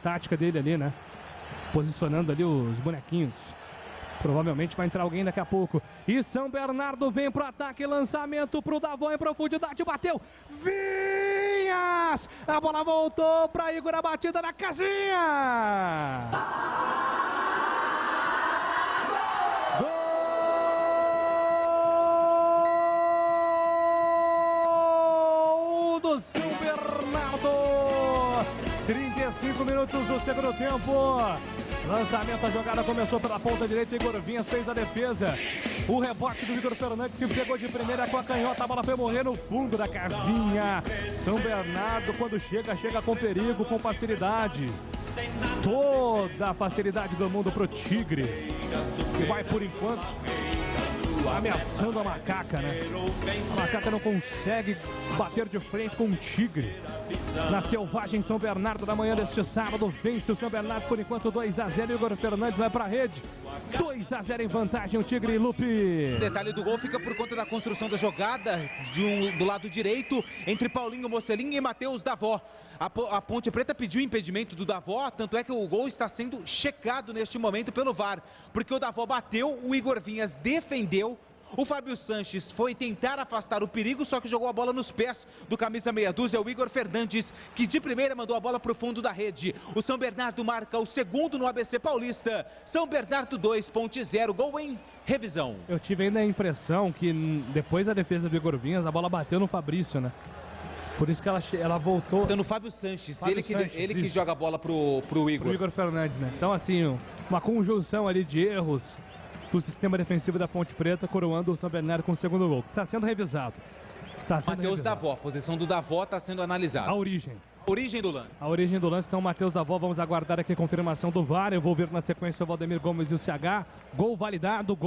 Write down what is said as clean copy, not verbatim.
tática dele ali, né? Posicionando ali os bonequinhos. Provavelmente vai entrar alguém daqui a pouco. E São Bernardo vem pro ataque. Lançamento pro Davó em profundidade. Bateu. Vinhas! A bola voltou para Igor. A batida na casinha. Gol do São Bernardo. 35 minutos do segundo tempo. Lançamento, a jogada começou pela ponta direita. Igor Vinhas fez a defesa. O rebote do Igor Fernandes, que pegou de primeira com a canhota. A bola foi morrer no fundo da casinha. São Bernardo, quando chega com perigo, com facilidade. Toda a facilidade do mundo pro Tigre, que vai por enquanto ameaçando a Macaca, né? A Macaca não consegue bater de frente com um Tigre. Na selvagem São Bernardo, da manhã deste sábado, vence o São Bernardo por enquanto 2-0. Igor Fernandes vai para a rede. 2-0 em vantagem o Tigre. Lupe. O detalhe do gol fica por conta da construção da jogada do lado direito entre Paulinho Mocelin e Matheus Davó. A Ponte Preta pediu impedimento do Davó, tanto é que o gol está sendo checado neste momento pelo VAR, porque o Davó bateu, o Igor Vinhas defendeu. O Fábio Sanches foi tentar afastar o perigo, só que jogou a bola nos pés do camisa meia dúzia, o Igor Fernandes, que de primeira mandou a bola para o fundo da rede. O São Bernardo marca o segundo no ABC Paulista. São Bernardo 2, Ponte 0, gol em revisão. Eu tive ainda a impressão que depois da defesa do Igor Vinhas, a bola bateu no Fabrício, né? Por isso que ela voltou. Então no Fábio Sanches, ele que joga a bola pro Igor. Pro Igor Fernandes, né? Então assim, uma conjunção ali de erros do sistema defensivo da Ponte Preta, coroando o São Bernardo com o segundo gol, que está sendo revisado. Matheus Davó, a posição do Davó está sendo analisada. A origem do lance. A origem do lance, então, Matheus Davó, vamos aguardar aqui a confirmação do VAR. Eu vou ver na sequência o Valdemir Gomes e o CH. Gol validado, gol.